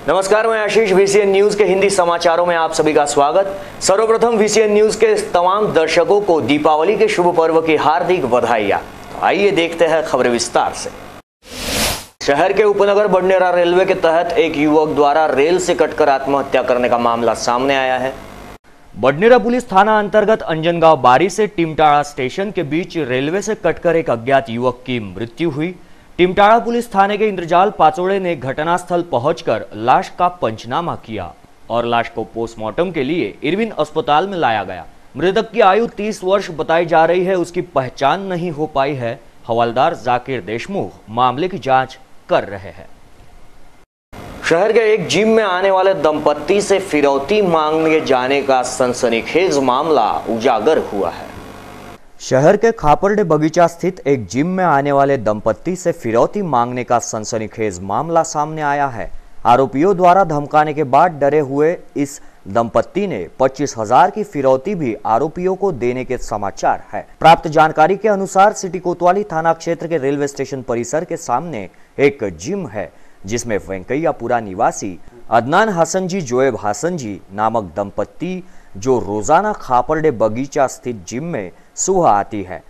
नमस्कार, मैं आशीष। VCN news के हिंदी समाचारों में आप सभी का स्वागत। सर्वप्रथम वीसीएन न्यूज के तमाम दर्शकों को दीपावली के शुभ पर्व की हार्दिक बधाइयां। आइए देखते हैं खबरें विस्तार से। शहर के उपनगर बडनेरा रेलवे के तहत एक युवक द्वारा रेल से कटकर आत्महत्या करने का मामला सामने आया है। बडनेरा पुलिस थाना अंतर्गत अंजनगांव बारी से टिमटाड़ा स्टेशन के बीच रेलवे से कटकर एक अज्ञात युवक की मृत्यु हुई। टिमटाड़ा पुलिस थाने के इंद्रजाल पाचोड़े ने घटनास्थल पहुंचकर लाश का पंचनामा किया और लाश को पोस्टमार्टम के लिए इरविन अस्पताल में लाया गया। मृतक की आयु 30 वर्ष बताई जा रही है। उसकी पहचान नहीं हो पाई है। हवलदार जाकिर देशमुख मामले की जांच कर रहे हैं। शहर के एक जिम में आने वाले दंपत्ति से फिरौती मांगने जाने का सनसनीखेज मामला उजागर हुआ है। शहर के खापरडे बगीचा स्थित एक जिम में आने वाले दंपत्ति से फिरौती मांगने का सनसनीखेज मामला सामने आया है। आरोपियों द्वारा धमकाने के बाद डरे हुए इस दंपत्ति ने 25,000 की फिरौती भी आरोपियों को देने के समाचार है। प्राप्त जानकारी के अनुसार सिटी कोतवाली थाना क्षेत्र के रेलवे स्टेशन परिसर के सामने एक जिम है, जिसमें वेंकैयापुरा निवासी अदनान हसन जी जोएब हसन जी नामक दंपत्ति जो रोजाना खापरडे बगीचा स्थित जिम में सुबह आती है।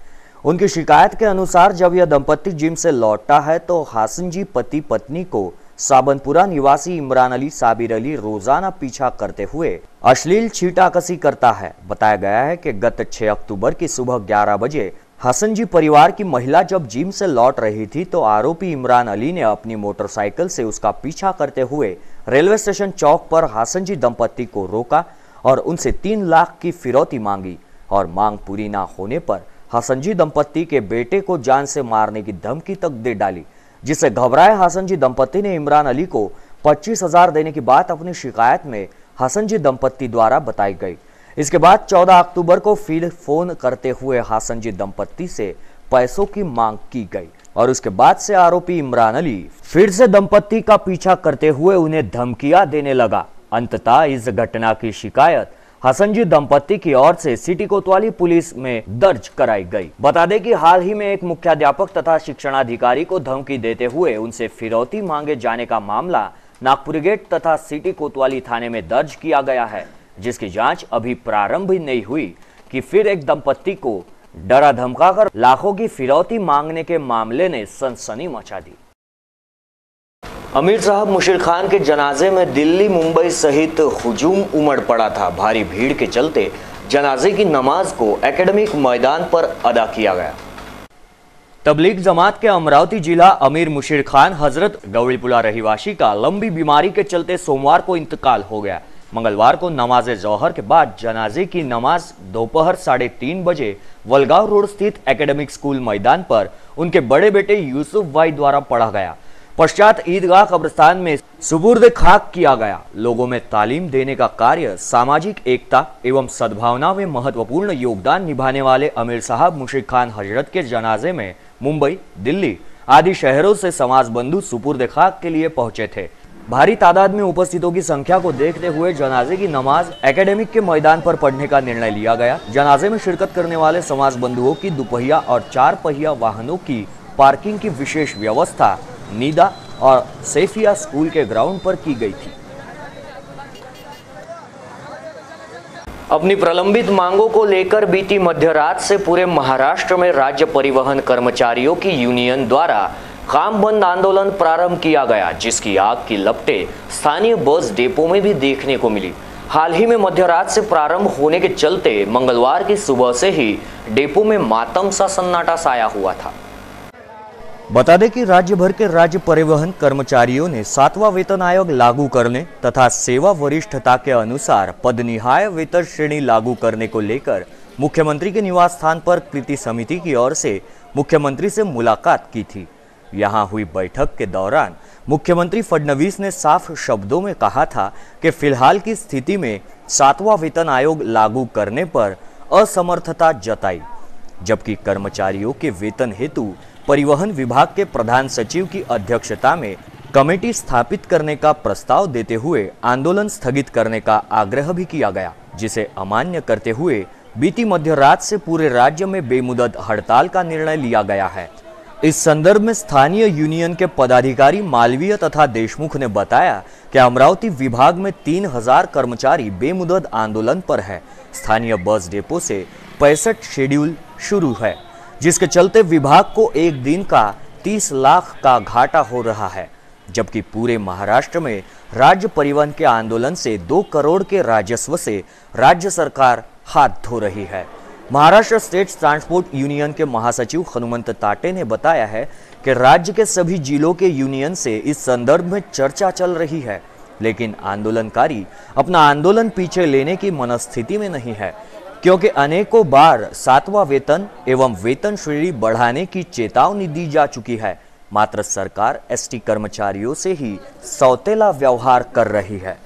उनकी शिकायत के अनुसार जब यह दंपत्ति जिम से लौटता है तो हसन जी पति पत्नी को साबनपुरा निवासी इमरान अली साबिर अली रोजाना पीछा करते हुए अश्लील छीटाकसी करता है। बताया गया है कि गत 6 अक्टूबर की सुबह 11 बजे हसन जी परिवार की महिला जब जिम से लौट रही थी तो आरोपी इमरान अली ने अपनी मोटरसाइकिल से उसका पीछा करते हुए रेलवे स्टेशन चौक पर हसन जी दंपत्ति को रोका और उनसे 3 लाख की फिरौती मांगी और मांग पूरी ना होने पर हसन जी दंपत्ति के बेटे को जान से मारने की धमकी तक दे डाली, जिससे घबराए हसन जी दंपत्ति ने इमरान अली को 25,000 देने की बात अपनी शिकायत में हसन जी दंपत्ति द्वारा बताई गई। इसके बाद 14 अक्टूबर को फिर फोन करते हुए हसन जी दंपत्ति से पैसों की मांग की गई और उसके बाद से आरोपी इमरान अली फिर से दंपत्ति का पीछा करते हुए उन्हें धमकियां देने लगा। अंततः इस घटना की शिकायत हसन जी दंपत्ति की ओर से सिटी कोतवाली पुलिस में दर्ज कराई गई। बता दें कि हाल ही में एक मुख्याध्यापक तथा शिक्षणाधिकारी को धमकी देते हुए उनसे फिरौती मांगे जाने का मामला नागपुर गेट तथा सिटी कोतवाली थाने में दर्ज किया गया है, जिसकी जांच अभी प्रारंभ ही नहीं हुई कि फिर एक दंपत्ति को डरा धमकाकर लाखों की फिरौती मांगने के मामले ने सनसनी मचा दी। अमीर साहब मुशीर खान के जनाजे में दिल्ली मुंबई सहित हुजूम उमड़ पड़ा था। भारी भीड़ के चलते जनाजे की नमाज को एकेडमिक मैदान पर अदा किया गया। तबलीग जमात के अमरावती जिला अमीर मुशीर खान हजरत गौरीपुला रहीवासी का लंबी बीमारी के चलते सोमवार को इंतकाल हो गया। मंगलवार को नमाज जौहर के बाद जनाजे की नमाज दोपहर 3:30 बजे वलगांव रोड स्थित एकेडमिक स्कूल मैदान पर उनके बड़े बेटे यूसुफ भाई द्वारा पढ़ा गया। पश्चात ईदगाह कब्रिस्तान में सुपुर्द खाक किया गया। लोगों में तालीम देने का कार्य सामाजिक एकता एवं सद्भावना में महत्वपूर्ण योगदान निभाने वाले अमीर साहब मुशीर खान हजरत के जनाजे में मुंबई, दिल्ली आदि शहरों से समाज बंधु सुपुर्द खाक के लिए पहुंचे थे। भारी तादाद में उपस्थितों की संख्या को देखते हुए जनाजे की नमाज एकेडमिक के मैदान पर पढ़ने का निर्णय लिया गया। जनाजे में शिरकत करने वाले समाज बंधुओं की 2 पहिया और 4 पहिया वाहनों की पार्किंग की विशेष व्यवस्था नीदा और सेफिया स्कूल के ग्राउंड पर की गई थी। अपनी प्रलंबित मांगों को लेकर बीती मध्यरात से पूरे महाराष्ट्र में राज्य परिवहन कर्मचारियों की यूनियन द्वारा काम बंद आंदोलन प्रारंभ किया गया, जिसकी आग की लपटें स्थानीय बस डिपो में भी देखने को मिली। हाल ही में मध्यरात से प्रारंभ होने के चलते मंगलवार की सुबह से ही डिपो में मातम सा सन्नाटा छाया हुआ था। बता दें कि राज्य भर के राज्य परिवहन कर्मचारियों ने 7वां वेतन आयोग लागू करने तथा सेवा वरिष्ठता के अनुसार पदनिहाय वेतन श्रेणी लागू करने को लेकर मुख्यमंत्री के निवास स्थान पर कृति समिति की ओर से मुख्यमंत्री से मुलाकात की थी। यहां हुई बैठक के दौरान मुख्यमंत्री फडणवीस ने साफ शब्दों में कहा था कि फिलहाल की स्थिति में 7वां वेतन आयोग लागू करने पर असमर्थता जताई, जबकि कर्मचारियों के वेतन हेतु परिवहन विभाग के प्रधान सचिव की अध्यक्षता में कमेटी स्थापित करने का प्रस्ताव देते हुए आंदोलन स्थगित करने का आग्रह भी किया गया, जिसे अमान्य करते हुए बीती मध्यरात से पूरे राज्य में बेमुदत हड़ताल का निर्णय लिया गया है। इस संदर्भ में स्थानीय यूनियन के पदाधिकारी मालवीय तथा देशमुख ने बताया कि अमरावती विभाग में 3000 कर्मचारी बेमुदत आंदोलन पर है। स्थानीय बस डिपो से 65 शेड्यूल शुरू है, जिसके चलते विभाग को एक दिन का 30 लाख का घाटा हो रहा है, जबकि पूरे महाराष्ट्र में राज्य परिवहन के आंदोलन से 2 करोड़ के राजस्व से राज्य सरकार हाथ धो रही है। महाराष्ट्र स्टेट ट्रांसपोर्ट यूनियन के महासचिव हनुमंत ताटे ने बताया है कि राज्य के सभी जिलों के यूनियन से इस संदर्भ में चर्चा चल रही है, लेकिन आंदोलनकारी अपना आंदोलन पीछे लेने की मनस्थिति में नहीं है, क्योंकि अनेकों बार 7वां वेतन एवं वेतन श्रेणी बढ़ाने की चेतावनी दी जा चुकी है, मात्र सरकार एसटी कर्मचारियों से ही सौतेला व्यवहार कर रही है।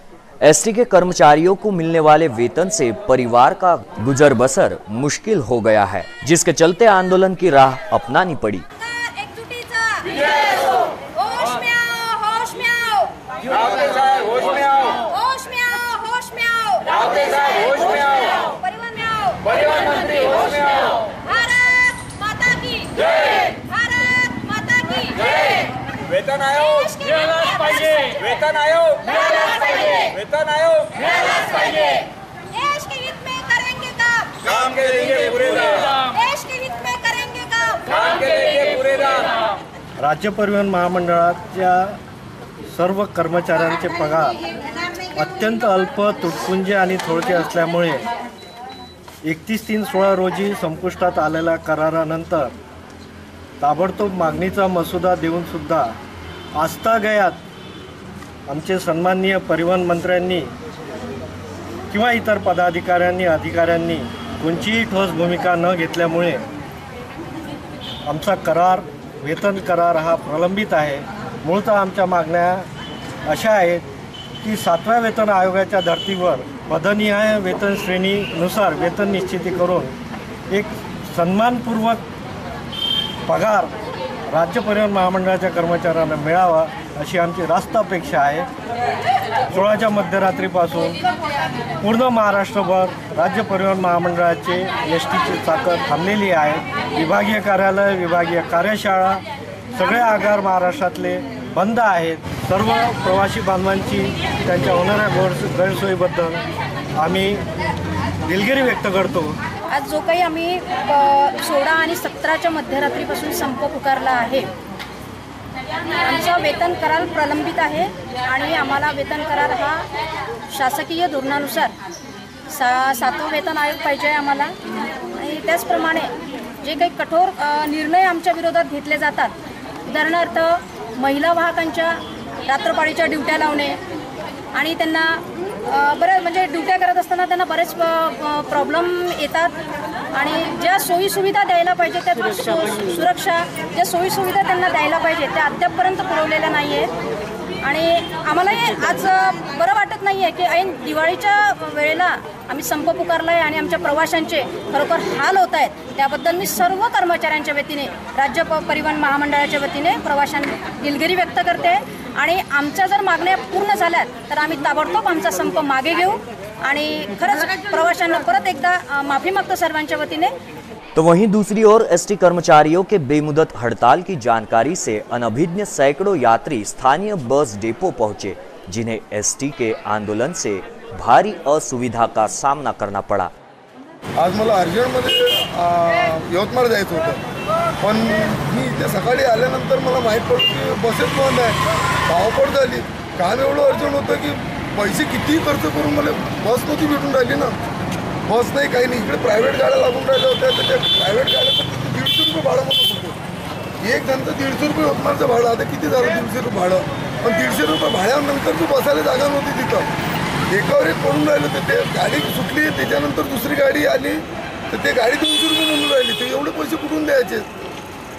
एसटी के कर्मचारियों को मिलने वाले वेतन से परिवार का गुजर बसर मुश्किल हो गया है, जिसके चलते आंदोलन की राह अपनानी पड़ी। वेतन आयोग मिळालाच पाहिजे, वेतन आयोग मिळालाच पाहिजे, वेतन आयोग मिळालाच पाहिजे। देश के हित में करेंगे काम करेंगे पूरे दाम, देश के हित में करेंगे काम करेंगे पूरे दाम। राज्य परिवहन महामंडळाच्या सर्व कर्मचाऱ्यांचे पगार अत्यंत अल्प, तुटपुंजे आणि थोडके असल्यामुळे 31/3/16 रोजी संपुष्टात आलेल्या करारानंतर ताबडतोब मागणीचा मसुदा देऊन सुद्धा आजतागायत आमचे सन्माननीय परिवहन मंत्र्यांनी किंवा इतर पदाधिकाऱ्यांनी अधिकाऱ्यांनी कोणतीही ठोस भूमिका न घेतल्यामुळे आमचा करार, वेतन करार हा प्रलंबित आहे। मूळतः आमच्या मागण्या अशा आहेत की 7व्या वेतन आयोगाच्या धर्तीवर पदनिहाय वेतन श्रेणीनुसार वेतन निश्चिती करून एक सन्मानपूर्वक पगार राज्य परिवहन महामंडळाच्या कर्मचाऱ्यांना मिळावा अशी आमची रास्त अपेक्षा आहे। 16च्या मध्यरात्रीपासून पूर्ण महाराष्ट्रभर राज्य परिवहन महामंडळाचे एसटीची चाकं थांबलेली आहे। विभागीय कार्यालय, विभागीय कार्यशाळा सगळे आगार महाराष्ट्रातले बंद आहेत। सर्व प्रवासी बांधवांची त्यांच्या होणाऱ्या गैरसोयीबद्दल आम्ही दिलगिरी व्यक्त करतो। आज जो काही आम्ही 16 आणि 17च्या मध्यरात्रीपासून संप पुकारला आहे, आमचा वेतन करार प्रलंबित आहे आणि आम्हाला वेतन करार हा शासकीय धोरणानुसार 7वां वेतन आयोग पाहिजे आहे आम्हाला। आणि त्याचप्रमाणे जे काही कठोर निर्णय आमच्या विरोधात घेतले जातात, उदाहरणार्थ महिला वाहकांच्या रात्रपाळीच्या ड्युट्या लावणे आणि त्यांना बरेच म्हणजे ड्युट्या करत असताना त्यांना बरेच प्रॉब्लेम येतात आणि ज्या सोयीसुविधा द्यायला पाहिजे त्या सुरक्षा, ज्या सोयीसुविधा त्यांना द्यायला पाहिजे त्या अद्यापपर्यंत पुरवलेल्या नाही आहेत। आणि आम्हालाही आज बरं वाटत नाही आहे की ऐन दिवाळीच्या वेळेला आम्ही संप पुकारला आहे आणि आमच्या प्रवाशांचे खरोखर हाल होत आहेत। त्याबद्दल मी सर्व कर्मचाऱ्यांच्या वतीने, राज्य परिवहन महामंडळाच्या वतीने प्रवाशांनी दिलगिरी व्यक्त करते आणि आमच्या जर मागण्या पूर्ण झाल्यात तर आम्ही ताबडतोब आमचा संप मागे घेऊ आणि खरंच प्रवाशांना परत एकदा माफी मागतो सर्वांच्या वतीने। तो वहीं दूसरी ओर एसटी कर्मचारियों के बेमुदत हड़ताल की जानकारी से अनभिज्ञ सैकड़ों यात्री स्थानीय बस डिपो पहुंचे, जिन्हें एसटी के आंदोलन से भारी असुविधा का सामना करना पड़ा। आज मला अर्जंटमध्ये यवतमाळ जायचं होतं, पण मी इथे सकाळी आल्यानंतर मला माहीत पडलं की बसेस बंद आहे। धावपळ झाली, काम एवढं अर्जंट होतं की पैसे कितीही खर्च करून मला बस नव्हती भेटून राहिली ना। बस नाही, काही नाही, इकडे प्रायव्हेट गाड्या लागून राहिल्या होत्या, तर त्या प्रायव्हेट गाड्याचं 150 रुपये भाडं म्हणत होतं। एक जणचं 150 रुपये यवतमाळचं भाडं, आता किती झालं 150 रुपये भाडं, पण 150 रुपये भाड्यानंतर तू बसायला जागा नव्हती तिथं। एकावर एक पडून राहिलं, तर ते गाडी सुटली, त्याच्यानंतर दुसरी गाडी आली तर ते गाडी 200 रुपये म्हणून राहिली। ते एवढे पैसे कुठून द्यायचे?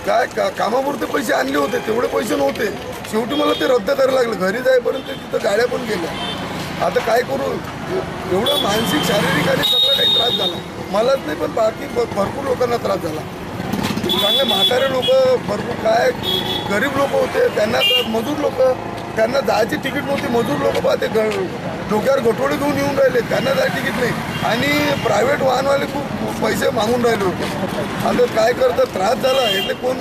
काय कामापुरते पैसे आणले होते, तेवढे पैसे नव्हते। शेवटी मला ते रद्द करायला लागलं। घरी जाईपर्यंत तिथं गाड्या पण गेल्या। आता काय करू? एवढं मानसिक, शारीरिक आणि सगळं काही त्रास झाला। मलाच नाही पण बाकी भरपूर लोकांना त्रास झाला। चांगले म्हातारे लोक, भरपूर काय गरीब लोक होते, त्यांना मजूर लोक, त्यांना जायची तिकीट नव्हती। मजूर लोक पाहते डोक्यावर गठोडे घेऊन येऊन राहिले, त्यांना जायची तिकीट नाही आणि प्रायव्हेट वाहनवाले खूप पैसे मागून राहिले होते। आता काय करतात? त्रास झाला, यातले कोण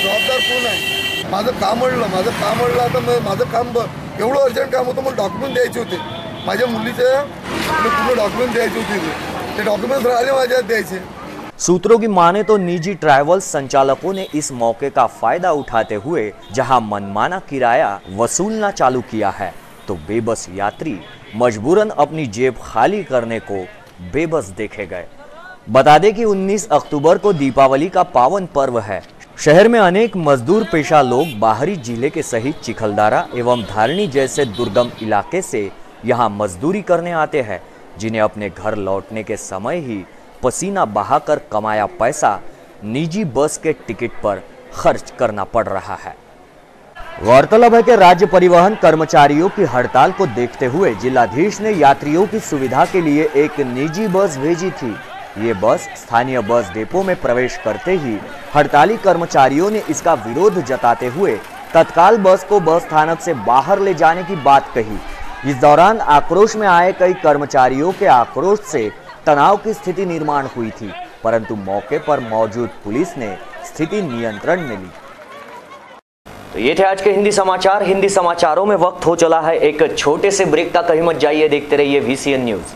जबाबदार कोण आहे? माझं काम अडलं आता माझं काम एवढं अर्जंट काम होतं, मला डॉक्युमेंट द्यायचे होते, माझ्या मुलीचे पूर्ण डॉक्युमेंट द्यायचे होते, ते डॉक्युमेंट्स राहिले माझ्यात द्यायचे। सूत्रों की माने तो निजी ट्रैवल्स संचालकों ने इस मौके का फायदा उठाते हुए जहां मनमाना किराया वसूलना चालू किया है, तो बेबस यात्री मजबूरन अपनी जेब खाली करने को बेबस देखे गए। बता दें कि 19 अक्टूबर को दीपावली का पावन पर्व है। शहर में अनेक मजदूर पेशा लोग बाहरी जिले के सहित चिखलदारा एवं धारणी जैसे दुर्गम इलाके से यहाँ मजदूरी करने आते हैं, जिन्हें अपने घर लौटने के समय ही पसीना बहाकर कमाया पैसा निजी बस के टिकट पर खर्च करना पड़ रहा है। गौरतलब है कि राज्य परिवहन कर्मचारियों की हड़ताल को देखते हुए जिलाधीश ने यात्रियों की सुविधा के लिए एक निजी बस भेजी थी। ये बस स्थानीय बस डिपो में प्रवेश करते ही हड़ताली कर्मचारियों ने इसका विरोध जताते हुए तत्काल बस को बस स्थानक से बाहर ले जाने की बात कही। इस दौरान आक्रोश में आए कई कर्मचारियों के आक्रोश से तनाव की स्थिति निर्माण हुई थी, परंतु मौके पर मौजूद पुलिस ने स्थिति नियंत्रण में ली। तो ये थे आज के हिंदी समाचार। हिंदी समाचारों में वक्त हो चला है एक छोटे से ब्रेक का, कहीं मत जाइए, देखते रहिए VCN न्यूज।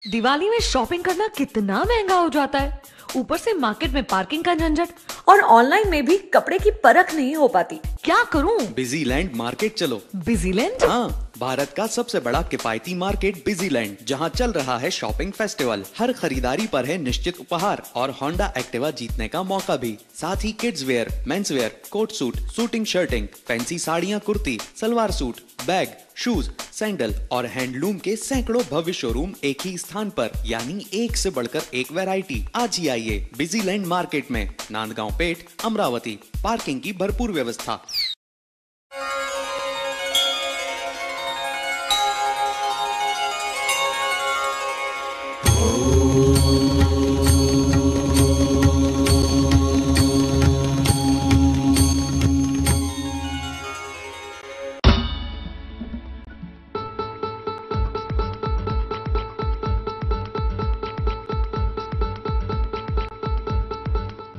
दिवाली में शॉपिंग करना कितना महंगा हो जाता है, ऊपर से मार्केट में पार्किंग का झंझट और ऑनलाइन में भी कपड़े की परख नहीं हो पाती। क्या करूं? बिजीलैंड मार्केट चलो। बिजीलैंड? हाँ, भारत का सबसे बड़ा किफायती मार्केट बिजीलैंड, जहाँ चल रहा है शॉपिंग फेस्टिवल। हर खरीदारी पर है निश्चित उपहार और होंडा एक्टिवा जीतने का मौका भी। साथ ही kids wear, men's wear, coat suit, shooting shirting, fancy साड़ियाँ, kurti, salwar suit, bag, shoes, sandal और हैंडलूम के सैकड़ों भव्य शोरूम एक ही स्थान पर, यानी एक से बढ़कर एक वैरायटी। आज ही आइए बिजीलैंड मार्केट में, नांदगांव पेठ, अमरावती। पार्किंग की भरपूर व्यवस्था।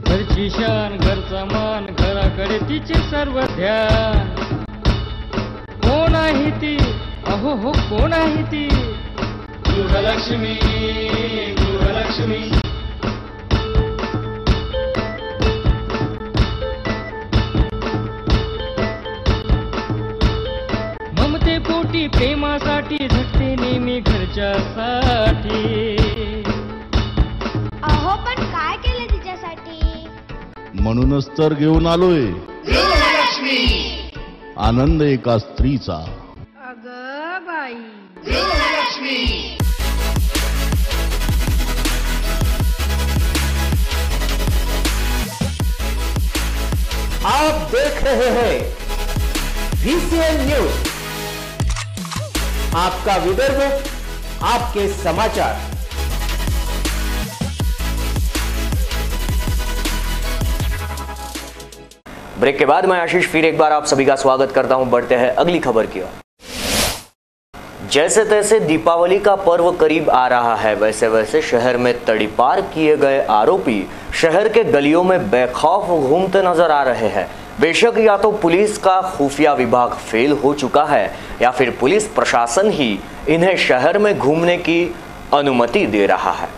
घरची शान, घरचा मान, घराकडे तिचे सर्व ध्यान। कोण आहे ती? अहो हो, कोण आहे ती? गृहलक्ष्मी, गृहलक्ष्मी। ममते पोटी प्रेमासाठी झटते नेहमी घरच्यासाठी। अहो पण काय केले तिच्यासाठी? म्हणूनच तर घेऊन आलोय गृहलक्ष्मी, आनंद एका स्त्रीचा। अगं बाई, गृहलक्ष्मी। आप देख रहे हैं VCN न्यूज, आपका विदर्भ, आपके समाचार। ब्रेक के बाद मैं आशीष फिर एक बार आप सभी का स्वागत करता हूं। बढ़ते हैं अगली खबर की ओर। जैसे तैसे दीपावली का पर्व करीब आ रहा है, वैसे वैसे शहर में तड़ीपार किए गए आरोपी शहर के गलियों में बेखौफ घूमते नजर आ रहे हैं। बेशक या तो पुलिस का खुफिया विभाग फेल हो चुका है या फिर पुलिस प्रशासन ही इन्हें शहर में घूमने की अनुमति दे रहा है।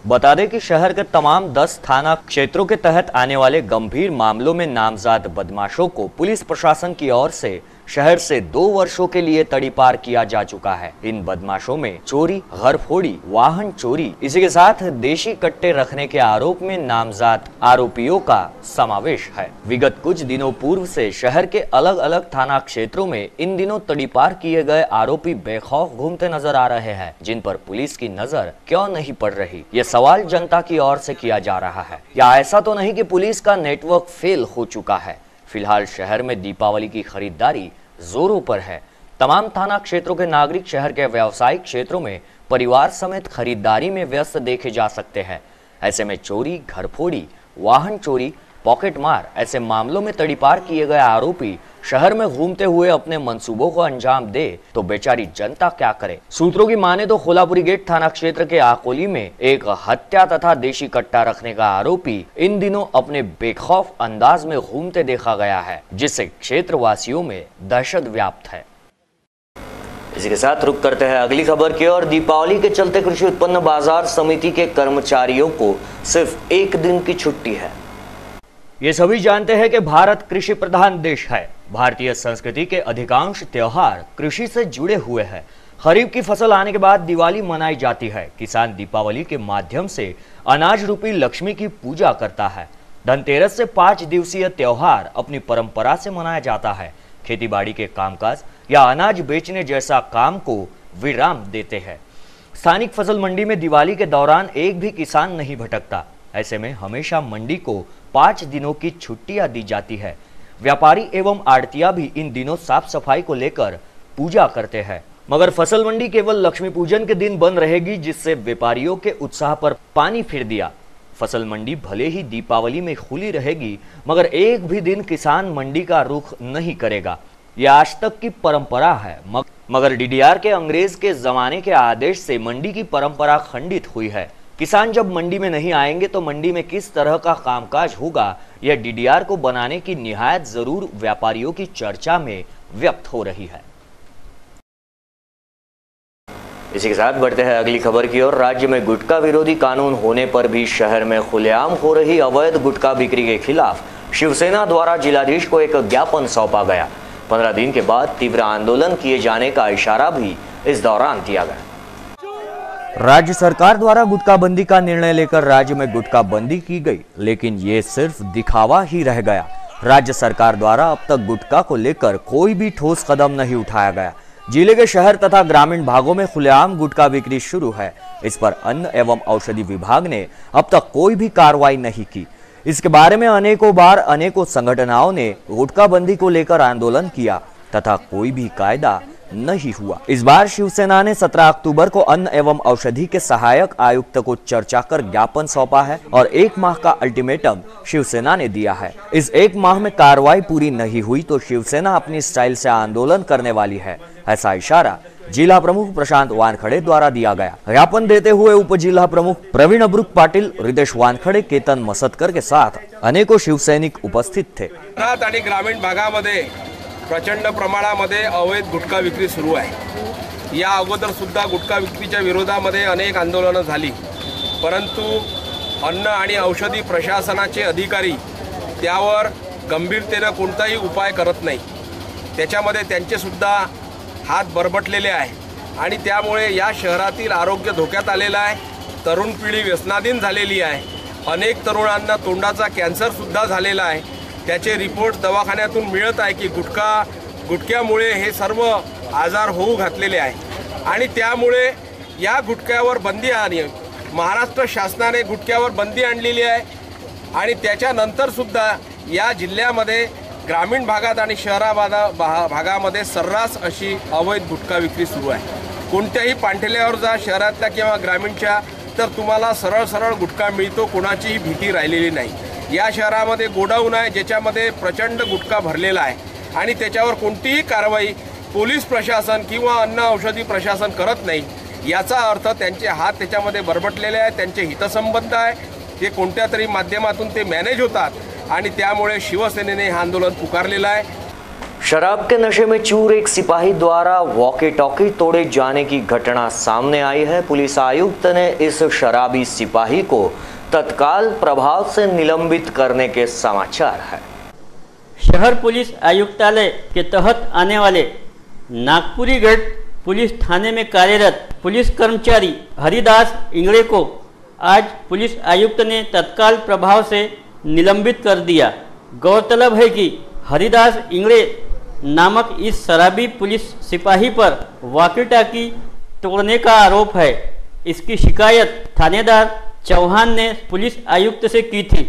बता दें कि शहर के तमाम 10 थाना क्षेत्रों के तहत आने वाले गंभीर मामलों में नामजद बदमाशों को पुलिस प्रशासन की ओर से शहर से 2 वर्षों के लिए तड़ीपार किया जा चुका है। इन बदमाशों में चोरी, घरफोड़ी, वाहन चोरी, इसी के साथ देशी कट्टे रखने के आरोप में नामजद आरोपियों का समावेश है। विगत कुछ दिनों पूर्व से शहर के अलग अलग थाना क्षेत्रों में इन दिनों तड़ीपार किए गए आरोपी बेखौफ घूमते नजर आ रहे हैं, जिन पर पुलिस की नजर क्यों नहीं पड़ रही, ये सवाल जनता की ओर से किया जा रहा है। या ऐसा तो नहीं कि पुलिस का नेटवर्क फेल हो चुका है। फिलहाल शहर में दीपावली की खरीदारी जोरों पर है। तमाम थाना क्षेत्रों के नागरिक शहर के व्यावसायिक क्षेत्रों में परिवार समेत खरीदारी में व्यस्त देखे जा सकते हैं। ऐसे में चोरी, घरफोड़ी, वाहन चोरी, पॉकेट मार, ऐसे मामलों में तड़ीपार किए गए आरोपी शहर में घूमते हुए अपने मंसूबों को अंजाम दे तो बेचारी जनता क्या करे। सूत्रों की माने तो खोलापुरी गेट थाना क्षेत्र के आकोली में एक हत्या तथा देशी कट्टा रखने का आरोपी इन दिनों अपने बेखौफ अंदाज में घूमते देखा गया है, जिससे क्षेत्रवासियों में दहशत व्याप्त है। इसी के साथ रुक करते हैं अगली खबर की ओर। दीपावली के चलते कृषि उत्पन्न बाजार समिति के कर्मचारियों को सिर्फ एक दिन की छुट्टी है। ये सभी जानते हैं कि भारत कृषि प्रधान देश है। भारतीय संस्कृति के अधिकांश त्योहार कृषि से जुड़े हुए हैं। खरीफ की फसल आने के बाद दिवाली मनाई जाती है। किसान दीपावली के माध्यम से अनाज रूपी लक्ष्मी की पूजा करता है। धनतेरस से 5 दिवसीय त्योहार अपनी परंपरा से मनाया जाता है। खेती बाड़ी के कामकाज या अनाज बेचने जैसा काम को विराम देते हैं। स्थानिक फसल मंडी में दिवाली के दौरान एक भी किसान नहीं भटकता। ऐसे में हमेशा मंडी को 5 दिनों की छुट्टियां दी जाती है। व्यापारी एवं आड़तिया भी इन दिनों साफ सफाई को लेकर पूजा करते हैं। मगर फसल मंडी केवल लक्ष्मी पूजन के दिन बंद रहेगी, जिससे व्यापारियों के उत्साह पर पानी फिर दिया। फसल मंडी भले ही दीपावली में खुली रहेगी, मगर एक भी दिन किसान मंडी का रुख नहीं करेगा। यह आज तक की परंपरा है, मगर डीडीआर के अंग्रेज के जमाने के आदेश से मंडी की परंपरा खंडित हुई है। किसान जब मंडी में नहीं आएंगे तो मंडी में किस तरह का कामकाज होगा, यह डीडीआर को बनाने की निहायत जरूर व्यापारियों की चर्चा में व्यक्त हो रही है। इसी के साथ बढ़ते हैं अगली खबर की ओर। राज्य में गुटखा विरोधी कानून होने पर भी शहर में खुलेआम हो रही अवैध गुटखा बिक्री के खिलाफ शिवसेना द्वारा जिलाधीश को एक ज्ञापन सौंपा गया। 15 दिन के बाद तीव्र आंदोलन किए जाने का इशारा भी इस दौरान दिया गया। राज्य सरकार द्वारा गुटखा बंदी का निर्णय लेकर राज्य में गुटखा बंदी की गई, लेकिन ये सिर्फ दिखावा ही रह गया। राज्य सरकार द्वारा अब तक गुटखा को लेकर कोई भी ठोस कदम नहीं उठाया गया। जिले के शहर तथा ग्रामीण भागों में खुलेआम गुटखा बिक्री शुरू है। इस पर अन्न एवं औषधि विभाग ने अब तक कोई भी कार्रवाई नहीं की। इसके बारे में अनेकों बार अनेकों संगठनों ने गुटखा बंदी को लेकर आंदोलन किया तथा कोई भी कायदा नहीं हुआ। इस बार शिवसेना ने 17 अक्टूबर को अन्न एवं औषधि के सहायक आयुक्त को चर्चा कर ज्ञापन सौंपा है और 1 माह का अल्टीमेटम शिवसेना ने दिया है। इस 1 माह में कार्रवाई पूरी नहीं हुई तो शिवसेना अपनी स्टाइल से आंदोलन करने वाली है, ऐसा इशारा जिला प्रमुख प्रशांत वानखड़े द्वारा दिया गया। ज्ञापन देते हुए उप जिला प्रमुख प्रवीण अब्रुक पाटिल, रितेश वानखड़े, केतन मसतकर के साथ अनेकों शिवसैनिक उपस्थित थे। ग्रामीण भागामध्ये प्रचंड प्रमाणामध्ये अवैध गुटखा विक्री सुरू आहे। या अगोदर सुद्धा गुटखा विक्रीच्या विरोधामध्ये अनेक आंदोलनं झाली, परंतु अन्न आणि औषधी प्रशासनाचे अधिकारी त्यावर गंभीरतेने कोणताही उपाय करत नाही। त्याच्यामध्ये त्यांचे सुद्धा हात बरबटलेले आहे आणि त्यामुळे या शहरातील आरोग्य धोक्यात आलेलं आहे। तरुण पिढी व्यसनाधीन झालेली आहे। अनेक तरुणांना तोंडाचा कॅन्सर सुद्धा झालेला आहे। त्याचे रिपोर्ट दवाखान्यातून मिळत आहे की गुटख्यामुळे हे सर्व आजार होऊ घातलेले आहे आणि त्यामुळे या गुटख्यावर बंदी आली। महाराष्ट्र शासनाने गुटख्यावर बंदी आणलेली आहे आणि त्याच्यानंतर सुद्धा या जिल्ह्यामध्ये ग्रामीण भागात आणि भागामध्ये सर्रास अशी अवैध गुटखा विक्री सुरू आहे। कोणत्याही पांठेल्यावर जा शहरातल्या किंवा ग्रामीणच्या तर तुम्हाला सरळ सरळ गुटखा मिळतो, कोणाचीही भीती राहिलेली नाही। या शहरामध्ये गोडाऊन आहे ज्याच्यामध्ये प्रचंड गुटखा भरलेला आहे आणि त्याच्यावर कोणतीही कारवाई पोलीस प्रशासन किंवा अन्न औषधी प्रशासन करत नाही। याचा अर्थ त्यांचे हात त्याच्यामध्ये बरबटलेले आहेत, त्यांचे हितसंबंध आहे, ते कोणत्या तरी माध्यमातून ते मॅनेज होतात आणि त्यामुळे शिवसेनेने हे आंदोलन पुकारलेलं आहे। शराब के नशे में चूर एक सिपाही द्वारा वॉकी टॉकी तोड़े जाने की घटना सामने आई है। पुलिस आयुक्त ने इस शराबी सिपाही को तत्काल प्रभाव से निलंबित करने के समाचार है। शहर पुलिस आयुक्तालय के तहत आने वाले नागपुरी गढ़ पुलिस थाने में कार्यरत पुलिस कर्मचारी हरिदास इंगड़े को आज पुलिस आयुक्त ने तत्काल प्रभाव से निलंबित कर दिया। गौरतलब है कि हरिदास इंगड़े नामक इस शराबी पुलिस सिपाही पर वॉकी टॉकी तोड़ने का आरोप है। इसकी शिकायत थानेदार चौहान ने पुलिस आयुक्त से की थी,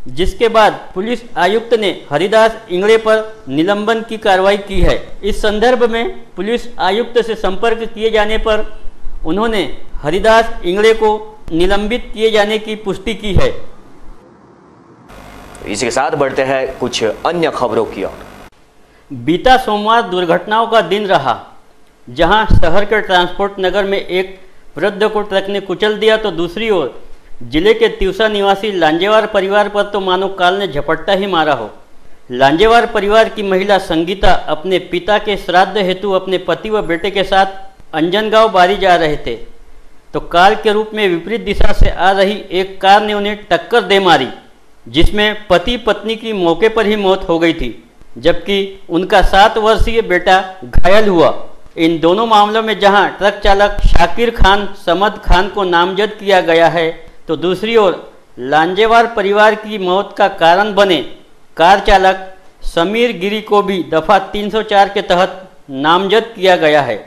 जिसके बाद पुलिस आयुक्त ने हरिदास इंगड़े पर निलंबन की कार्रवाई की है। इस संदर्भ में पुलिस आयुक्त से संपर्क किए जाने पर उन्होंने हरिदास इंगड़े को निलंबित किए जाने की पुष्टि की है। इसी के साथ बढ़ते हैं कुछ अन्य खबरों की ओर। बीता सोमवार दुर्घटनाओं का दिन रहा, जहां शहर के ट्रांसपोर्ट नगर में एक वृद्ध को ट्रक ने कुचल दिया तो दूसरी ओर जिले के तिवसा निवासी लांजेवार परिवार पर तो मानो काल ने झपट्टा ही मारा हो। लांजेवार परिवार की महिला संगीता अपने पिता के श्राद्ध हेतु अपने पति व बेटे के साथ अंजनगांव बारी जा रहे थे, तो काल के रूप में विपरीत दिशा से आ रही एक कार ने उन्हें टक्कर दे मारी, जिसमें पति पत्नी की मौके पर ही मौत हो गई थी, जबकि उनका 7 वर्षीय बेटा घायल हुआ। इन दोनों मामलों में जहां ट्रक चालक शाकिर खान समद खान को नामजद किया गया है, तो दूसरी ओर लांजेवार परिवार की मौत का कारण बने कार चालक समीर गिरी को भी दफा 304 के तहत नामजद किया गया है।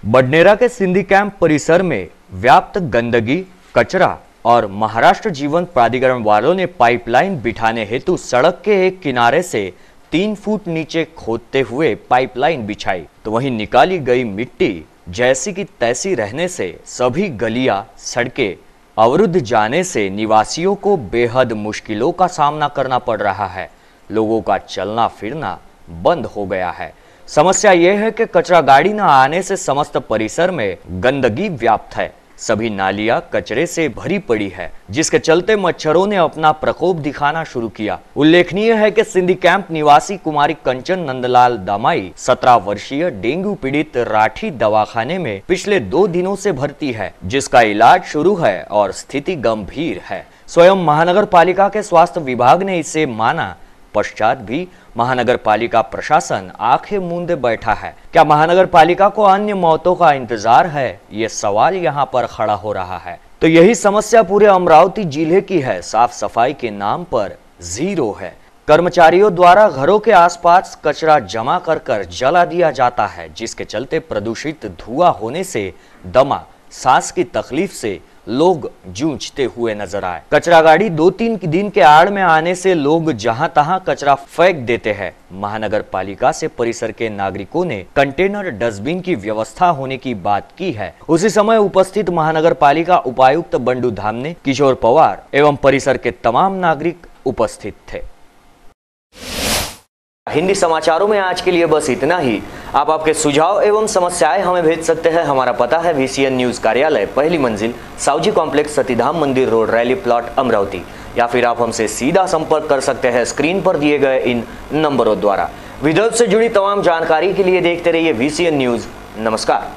बडनेरा के सिंधी कैंप परिसर में व्याप्त गंदगी, कचरा और महाराष्ट्र जीवन प्राधिकरण वालों ने पाइपलाइन बिठाने हेतु सड़क के एक किनारे से 3 फुट नीचे खोदते हुए पाइपलाइन बिछाई, तो वहीं निकाली गई मिट्टी जैसी की तैसी रहने से सभी गलियां, सड़कें अवरुद्ध जाने से निवासियों को बेहद मुश्किलों का सामना करना पड़ रहा है। लोगों का चलना फिरना बंद हो गया है। समस्या यह है कि कचरा गाड़ी न आने से समस्त परिसर में गंदगी व्याप्त है। सभी नालियां कचरे से भरी पड़ी है, जिसके चलते मच्छरों ने अपना प्रकोप दिखाना शुरू किया। उल्लेखनीय है कि सिंधी कैंप निवासी कुमारी कंचन नंदलाल दामाई 17 वर्षीय डेंगू पीड़ित राठी दवाखाने में पिछले 2 दिनों से भर्ती है, जिसका इलाज शुरू है और स्थिति गंभीर है। स्वयं महानगर पालिका के स्वास्थ्य विभाग ने इसे माना, पश्चात भी महानगर पालिका प्रशासन आंखें मूंदे बैठा है। क्या महानगर पालिका को अन्य मौतों का इंतजार है? ये सवाल यहाँ पर खड़ा हो रहा है। तो यही समस्या पूरे अमरावती जिले की है। साफ सफाई के नाम पर जीरो है। कर्मचारियों द्वारा घरों के आसपास कचरा जमा कर जला दिया जाता है, जिसके चलते प्रदूषित धुआं होने से दमा, सांस की तकलीफ से लोग जूझते हुए नजर आए। कचरा गाड़ी 2-3 दिन के आड़ में आने से लोग जहां तहां कचरा फेंक देते हैं। महानगर पालिका से परिसर के नागरिकों ने कंटेनर डस्टबिन की व्यवस्था होने की बात की है। उसी समय उपस्थित महानगर पालिका उपायुक्त बंडू धामने, किशोर पवार एवं परिसर के तमाम नागरिक उपस्थित थे। हिंदी समाचारों में आज के लिए बस इतना ही। आप आपके सुझाव एवं समस्याएं हमें भेज सकते हैं। हमारा पता है VCN न्यूज कार्यालय, पहली मंजिल, सावजी कॉम्प्लेक्स, सतीधाम मंदिर रोड, रैली प्लॉट, अमरावती। या फिर आप हमसे सीधा संपर्क कर सकते हैं स्क्रीन पर दिए गए इन नंबरों द्वारा। विदर्भ से जुड़ी तमाम जानकारी के लिए देखते रहिए VCN न्यूज। नमस्कार।